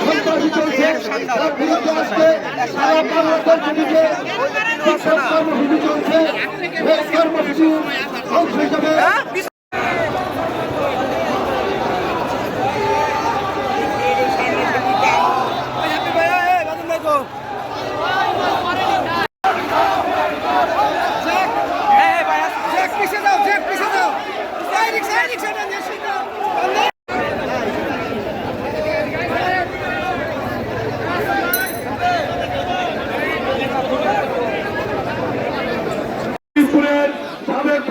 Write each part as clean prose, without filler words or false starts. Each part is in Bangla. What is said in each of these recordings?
সন্ত্রাসী চলছে তার বিরুদ্ধে আজকে সারা বাংলাদেশ কর্মসূচি চলছে। এই কর্মসূচির অংশ হিসাবে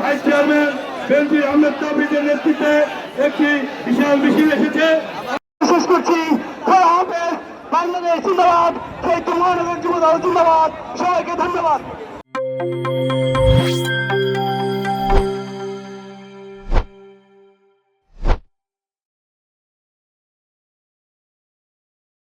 ভাইস চেয়ারম্যান বেনজির আহমেদ তাবিজের নেতৃত্বে একটি বিশাল মিছিল এসেছে। শেষ করছি, বাংলাদেশ জিন্দাবাদ, মহানগর যুবদল জিন্দাবাদ, সবাইকে ধন্যবাদ।